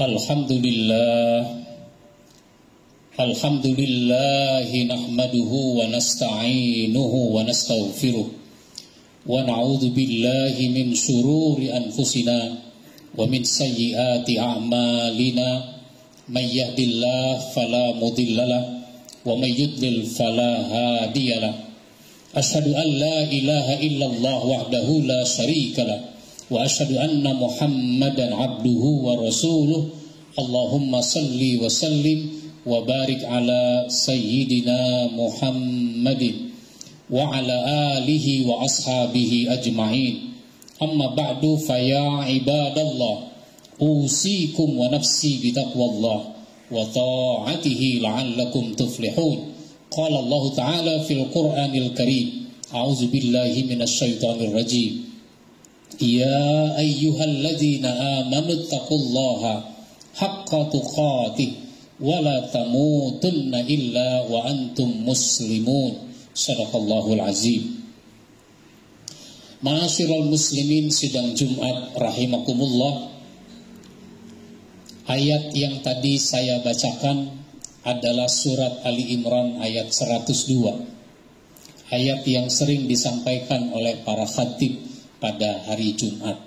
Alhamdulillah nahmaduhu wa nasta'inuhu wa nastaghfiruh wa na'udzu billahi min shururi anfusina wa min sayyiati a'malina may yahdihillahu fala mudhillalah wa may yudlil fala hadiyalah. Asyhadu an la ilaha illallah wahdahu la syarikalah wa asyhadu anna Muhammadan abduhu wa rasuluh. Allahumma salli wa sallim wa barik ala sayyidina Muhammadin wa ala alihi wa ashabihi ajma'in. Amma ba'du, fa ya ibadallah usikum wa nafsi bitaqwallah wa ta'atihi la'allakum tuflihun. Qala Allah ta'ala fil Qur'anil Karim, a'udzu billahi minasy syaithanir rajim. Ya ayyuhalladzina amanu taqullaha haqqa tuqatih wa la tamutunna illa wa antum muslimun. Shadaqallahul azim. Ma'asyiral muslimin sidang Jumat rahimakumullah. Ayat yang tadi saya bacakan adalah surat Ali Imran ayat 102. Ayat yang sering disampaikan oleh para khatib pada hari Jumat.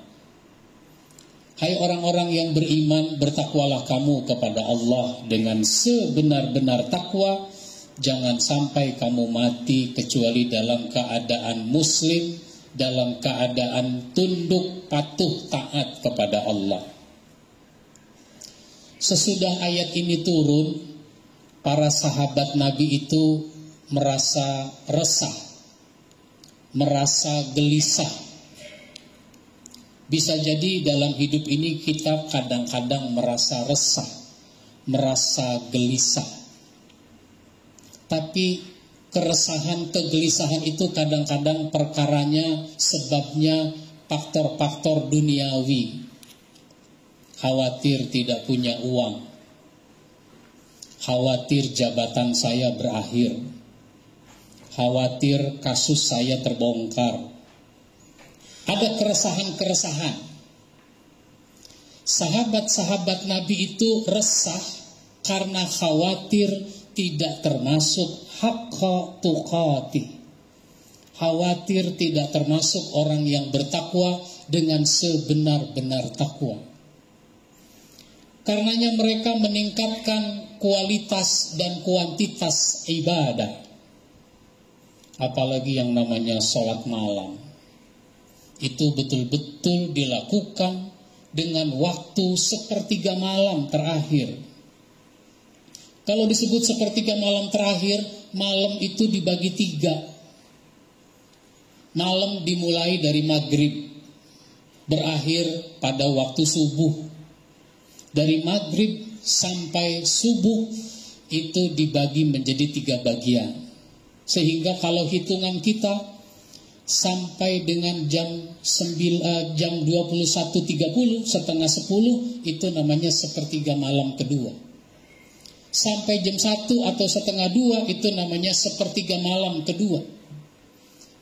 Hai orang-orang yang beriman, bertakwalah kamu kepada Allah dengan sebenar-benar takwa. Jangan sampai kamu mati kecuali dalam keadaan muslim, dalam keadaan tunduk, patuh, taat kepada Allah. Sesudah ayat ini turun, para sahabat Nabi itu merasa resah, merasa gelisah. Bisa jadi dalam hidup ini kita kadang-kadang merasa resah, merasa gelisah. Tapi keresahan, kegelisahan itu kadang-kadang perkaranya, sebabnya faktor-faktor duniawi. Khawatir tidak punya uang, khawatir jabatan saya berakhir, khawatir kasus saya terbongkar. Ada keresahan-keresahan. Sahabat-sahabat Nabi itu resah karena khawatir tidak termasuk haqqa tuqatih. Khawatir tidak termasuk orang yang bertakwa dengan sebenar-benar takwa. Karenanya mereka meningkatkan kualitas dan kuantitas ibadah. Apalagi yang namanya sholat malam. Itu betul-betul dilakukan dengan waktu sepertiga malam terakhir. Kalau disebut sepertiga malam terakhir, malam itu dibagi 3. Malam dimulai dari maghrib, berakhir pada waktu subuh. Dari maghrib sampai subuh itu dibagi menjadi 3 bagian. Sehingga kalau hitungan kita sampai dengan jam 21.30, setengah 10, itu namanya sepertiga malam kedua. Sampai jam 1 atau setengah 2 itu namanya sepertiga malam kedua.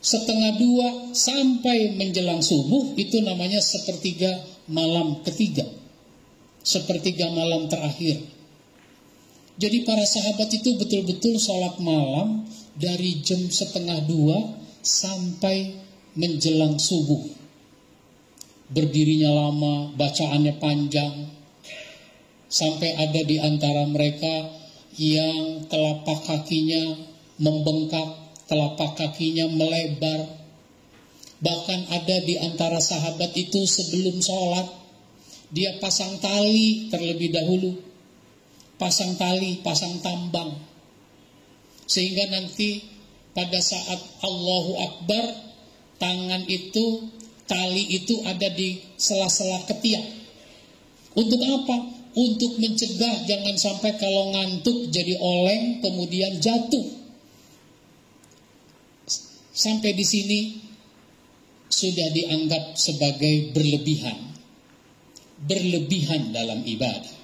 Setengah 2 sampai menjelang subuh itu namanya sepertiga malam ketiga. Sepertiga malam terakhir. Jadi para sahabat itu betul-betul sholat malam dari jam setengah 2 sampai menjelang subuh. Berdirinya lama, bacaannya panjang. Sampai ada di antara mereka yang telapak kakinya membengkak, telapak kakinya melebar. Bahkan ada di antara sahabat itu sebelum sholat, dia pasang tali terlebih dahulu. Pasang tali, pasang tambang. Sehingga nanti pada saat Allahu Akbar, tangan itu, tali itu ada di sela-sela ketiak. Untuk apa? Untuk mencegah jangan sampai kalau ngantuk jadi oleng kemudian jatuh. Sampai di sini sudah dianggap sebagai berlebihan. Berlebihan dalam ibadah.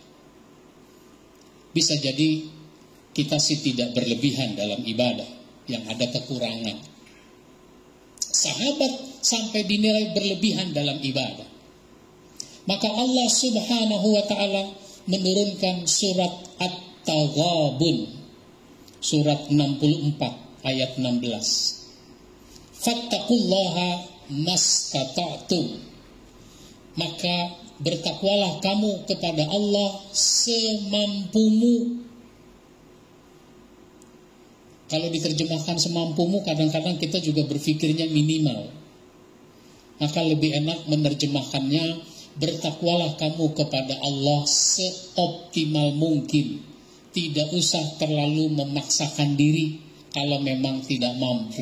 Bisa jadi kita sih tidak berlebihan dalam ibadah, yang ada kekurangan. Sahabat sampai dinilai berlebihan dalam ibadah. Maka Allah Subhanahu wa ta'ala menurunkan surat At-Taghabun, surat 64 ayat 16. Fattaqullaha mastata'tum, maka bertakwalah kamu kepada Allah semampumu. Kalau diterjemahkan semampumu, kadang-kadang kita juga berpikirnya minimal. Maka lebih enak menerjemahkannya, bertakwalah kamu kepada Allah seoptimal mungkin. Tidak usah terlalu memaksakan diri kalau memang tidak mampu.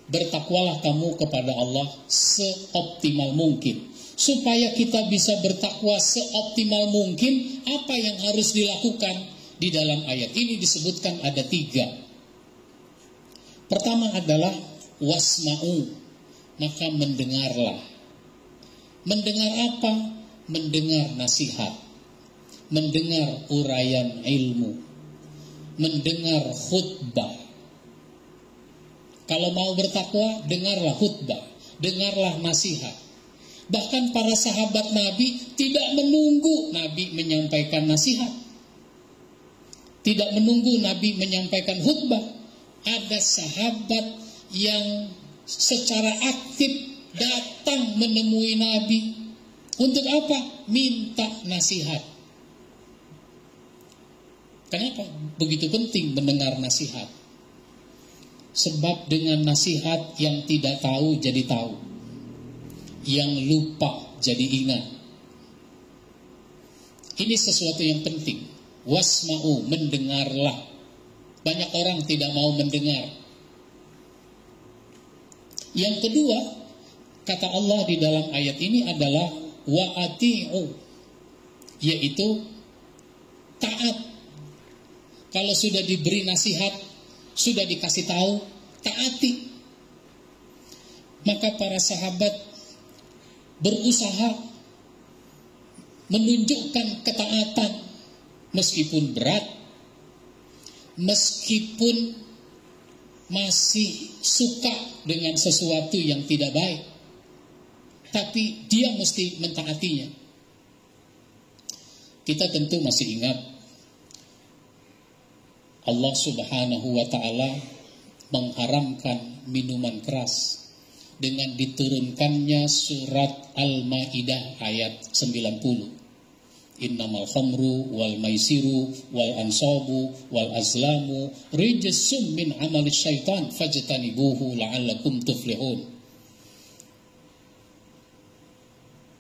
Bertakwalah kamu kepada Allah seoptimal mungkin. Supaya kita bisa bertakwa seoptimal mungkin, apa yang harus dilakukan? Di dalam ayat ini disebutkan ada 3. Pertama adalah wasma'u, maka mendengarlah. Mendengar apa? Mendengar nasihat, mendengar uraian ilmu, mendengar khutbah. Kalau mau bertakwa, dengarlah khutbah, dengarlah nasihat. Bahkan para sahabat Nabi tidak menunggu Nabi menyampaikan nasihat, tidak menunggu Nabi menyampaikan khutbah. Ada sahabat yang secara aktif datang menemui Nabi. Untuk apa? Minta nasihat. Kenapa begitu penting mendengar nasihat? Sebab dengan nasihat yang tidak tahu jadi tahu, yang lupa jadi ingat. Ini sesuatu yang penting. Wasma'u, mendengarlah. Banyak orang tidak mau mendengar. Yang kedua, kata Allah di dalam ayat ini adalah wa'ati'u, yaitu taat. Kalau sudah diberi nasihat, sudah dikasih tahu, taati. Maka para sahabat berusaha menunjukkan ketaatan meskipun berat, meskipun masih suka dengan sesuatu yang tidak baik, tapi dia mesti mentaatinya. Kita tentu masih ingat Allah Subhanahu wa ta'ala mengharamkan minuman keras dengan diturunkannya surat Al-Maidah ayat 90. Innamal khamru wal maisiru wal ansabu wal azlamu rijsum min amali syaitan fajtanibuhu la'allakum tuflihun.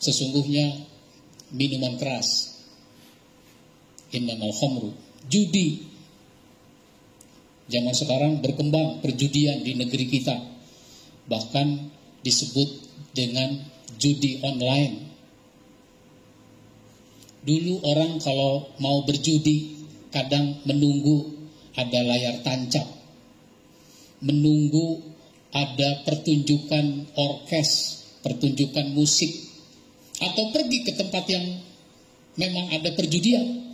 Sesungguhnya minuman keras, innamal khamru, judi. Zaman sekarang berkembang perjudian di negeri kita, bahkan disebut dengan judi online. Dulu orang kalau mau berjudi kadang menunggu ada layar tancap, menunggu ada pertunjukan orkes, pertunjukan musik, atau pergi ke tempat yang memang ada perjudian.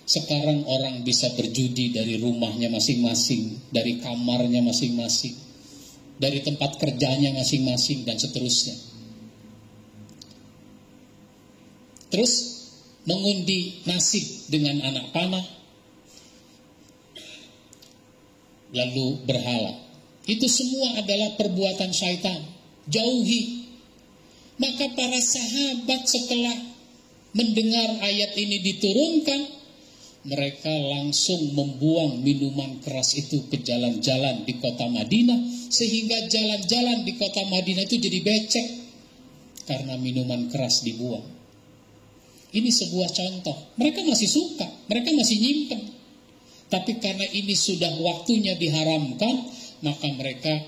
Sekarang orang bisa berjudi dari rumahnya masing-masing, dari kamarnya masing-masing, dari tempat kerjanya masing-masing, dan seterusnya. Terus mengundi nasib dengan anak panah, lalu berhala. Itu semua adalah perbuatan syaitan. Jauhi. Maka para sahabat setelah mendengar ayat ini diturunkan, mereka langsung membuang minuman keras itu ke jalan-jalan di kota Madinah, sehingga jalan-jalan di kota Madinah itu jadi becek karena minuman keras dibuang. Ini sebuah contoh. Mereka masih suka, mereka masih nyimpen. Tapi karena ini sudah waktunya diharamkan, maka mereka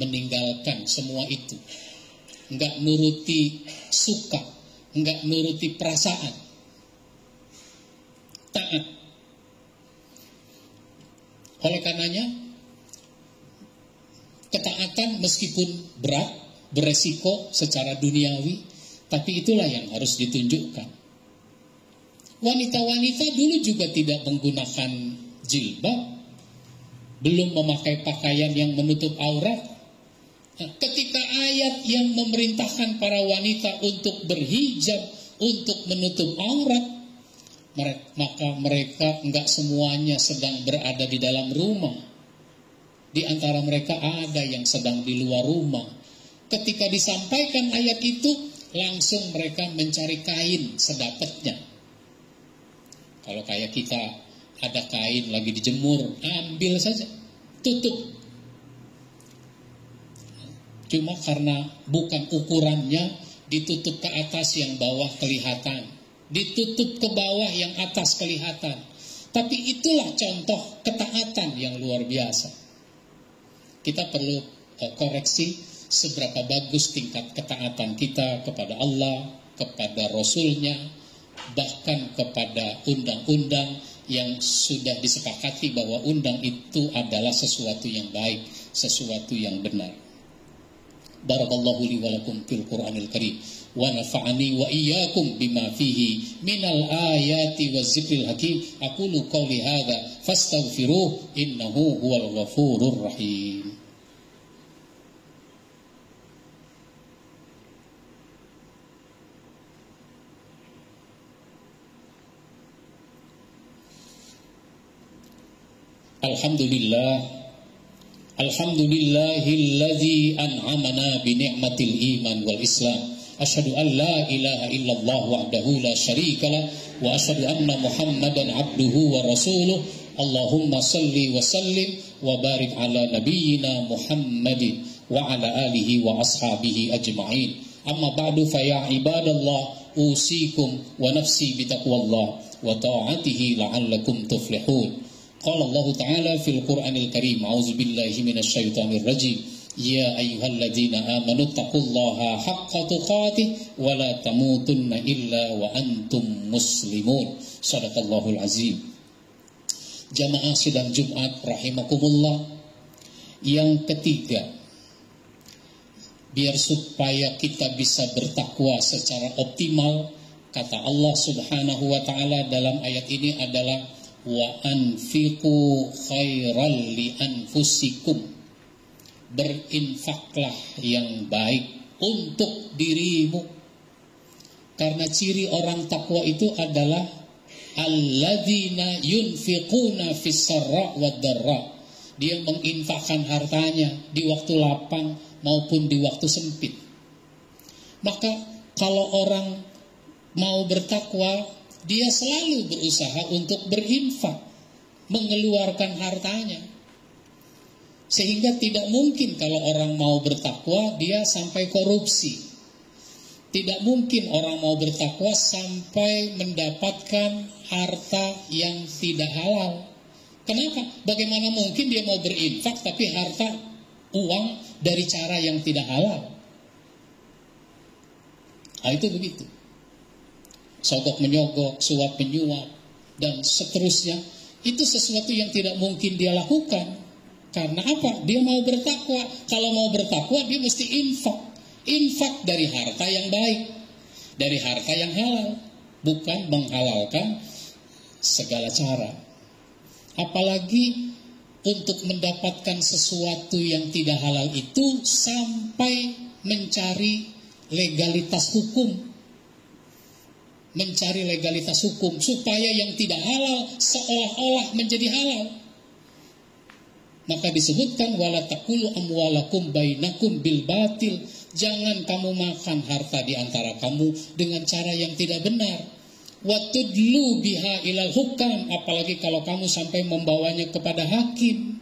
meninggalkan semua itu. Enggak nuruti suka, enggak nuruti perasaan. Taat. Oleh karenanya, ketaatan meskipun berat, beresiko secara duniawi, tapi itulah yang harus ditunjukkan. Wanita-wanita dulu juga tidak menggunakan jilbab, belum memakai pakaian yang menutup aurat. Nah, ketika ayat yang memerintahkan para wanita untuk berhijab untuk menutup aurat, maka mereka enggak semuanya sedang berada di dalam rumah. Di antara mereka ada yang sedang di luar rumah. Ketika disampaikan ayat itu, langsung mereka mencari kain sedapatnya. Kalau kayak kita ada kain lagi dijemur, ambil saja, tutup. Cuma karena bukan ukurannya, ditutup ke atas yang bawah kelihatan, ditutup ke bawah yang atas kelihatan. Tapi itulah contoh ketaatan yang luar biasa. Kita perlu koreksi seberapa bagus tingkat ketaatan kita kepada Allah, kepada Rasul-Nya, bahkan kepada undang-undang yang sudah disepakati bahwa undang itu adalah sesuatu yang baik, sesuatu yang benar. Barakallahu li wa lakum fil Qur'anil Karim wa nafa'ani wa iyyakum bima fihi minal ayati waz zikril hakim. Aqulu qouli hadza fastaghfiruh innahu huwal ghafurur rahim. Alhamdulillahilladzi an'amana bi ni'matil iman wal islam. Asyhadu an la ilaha illallah wahdahu la syarikalah wa asyhadu anna Muhammadan abduhu wa rasuluh. Allahumma salli wa sallim wa barik ala nabiyyina Muhammadin wa ala alihi wa ashabihi ajma'in. Amma ba'du fa ya ibadallah usikum wa nafsi bi taqwallah wa ta'atihi la'allakum tuflihun. Qala Allah Ta'ala fil Qur'anil Karim, a'udzu billahi minasyaitonir rajim. Ya ayyuhalladzina amanu taqullaha haqqa tuqatih wa la tamutunna illa wa antum muslimun. Shadaqallahul azim. Jamaah sidang Jumat rahimakumullah. Yang ketiga, biar supaya kita bisa bertakwa secara optimal, kata Allah Subhanahu wa taala dalam ayat ini adalah wa anfiqu khairal li anfusikum. Berinfaklah yang baik untuk dirimu. Karena ciri orang takwa itu adalah alladzina yunfiquna fis sarra wad darra. Dia menginfakkan hartanya di waktu lapang maupun di waktu sempit. Maka kalau orang mau bertakwa, dia selalu berusaha untuk berinfak, mengeluarkan hartanya. Sehingga tidak mungkin kalau orang mau bertakwa, dia sampai korupsi. Tidak mungkin orang mau bertakwa sampai mendapatkan harta yang tidak halal. Kenapa? Bagaimana mungkin dia mau berinfak tapi harta uang dari cara yang tidak halal? Nah, itu begitu. Sogok menyogok, suap menyuap, dan seterusnya. Itu sesuatu yang tidak mungkin dia lakukan. Karena apa? Dia mau bertakwa. Kalau mau bertakwa, dia mesti infak. Infak dari harta yang baik, dari harta yang halal, bukan menghalalkan segala cara. Apalagi untuk mendapatkan sesuatu yang tidak halal itu sampai mencari legalitas hukum. Mencari legalitas hukum supaya yang tidak halal seolah-olah menjadi halal. Maka disebutkan wala taqulu amwalakum bainakum bil batil. Jangan kamu makan harta di antara kamu dengan cara yang tidak benar. Wa tudlu biha ilal hukam, apalagi kalau kamu sampai membawanya kepada hakim.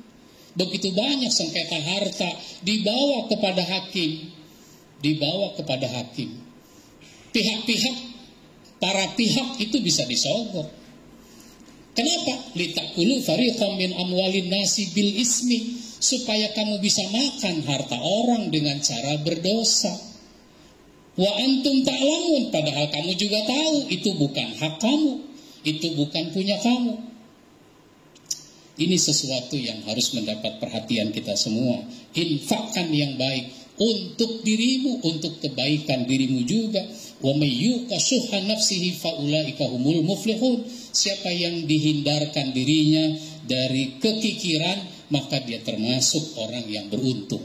Begitu banyak sengketa harta dibawa kepada hakim. Dibawa kepada hakim. Para pihak itu bisa disogok. Kenapa? Litakulu fariqam min amwalin nasi bil ismi, supaya kamu bisa makan harta orang dengan cara berdosa. Wa antum ta'lamun, padahal kamu juga tahu itu bukan hak kamu, itu bukan punya kamu. Ini sesuatu yang harus mendapat perhatian kita semua. Infakkan yang baik untuk dirimu, untuk kebaikan dirimu juga. Wa may yuqa shuhha nafsihi faulaika humul muflihun. Siapa yang dihindarkan dirinya dari kekikiran, maka dia termasuk orang yang beruntung.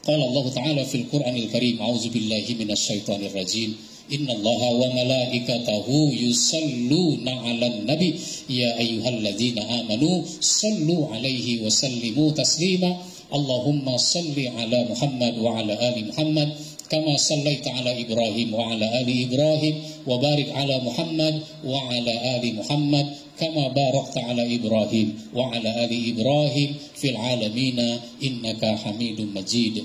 Qala Allah Ta'ala fil Qur'anil Karim, a'udzu billahi minasyaitonir rajim. Innallaha wa malaikatahu yusalluna 'alan nabi ya ayyuhalladzina amanu sallu 'alaihi wa sallimu taslima. Allahumma salli 'ala Muhammad wa 'ala ali Muhammad kama sallaita 'ala Ibrahim wa 'ala ali Ibrahim wa barik 'ala Muhammad wa 'ala ali Muhammad kama barakta 'ala Ibrahim wa 'ala ali Ibrahim fil 'alamina innaka Hamidum Majid.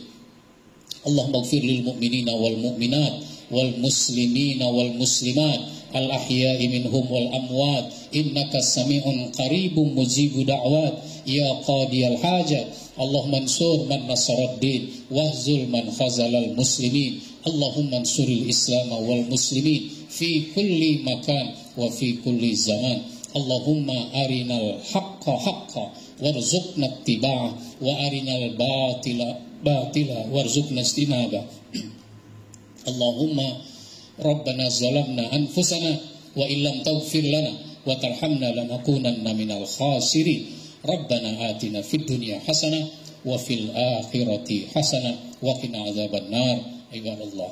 Allahumma ighfir lil mu'minina wal mu'minat wal muslimina wal muslimat al ahya'i minhum wal amwat innaka sami'un qaribun mujibu da'wat ya qadiyal hajat. Allahumma ansur man nasaraddin wahzul man khazalal muslimin. Allahumma ansuril islam wal muslimin fi kulli makan wa fi kulli zaman. Allahumma arinal haqqa haqqa warzuqna ittiba'ah wa arinal batila batila warzuqna istinabah. Allahumma Rabbana zalamna anfusana wa illam taghfir lana wa tarhamna lanakunanna minal khasirin. Rabbana atina fid dunya hasanah wa fil akhirati hasanah wa qina adzaban nar. Ibadallah,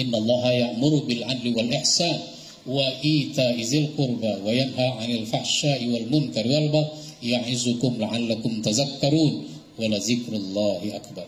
innallaha ya'muru bil 'adli wal ihsan wa ita'i dzil qurba wa yanha 'anil fahsya'i wal munkari wal baghi ya'izukum la'allakum tadhakkarun wa la dzikrullahi akbar.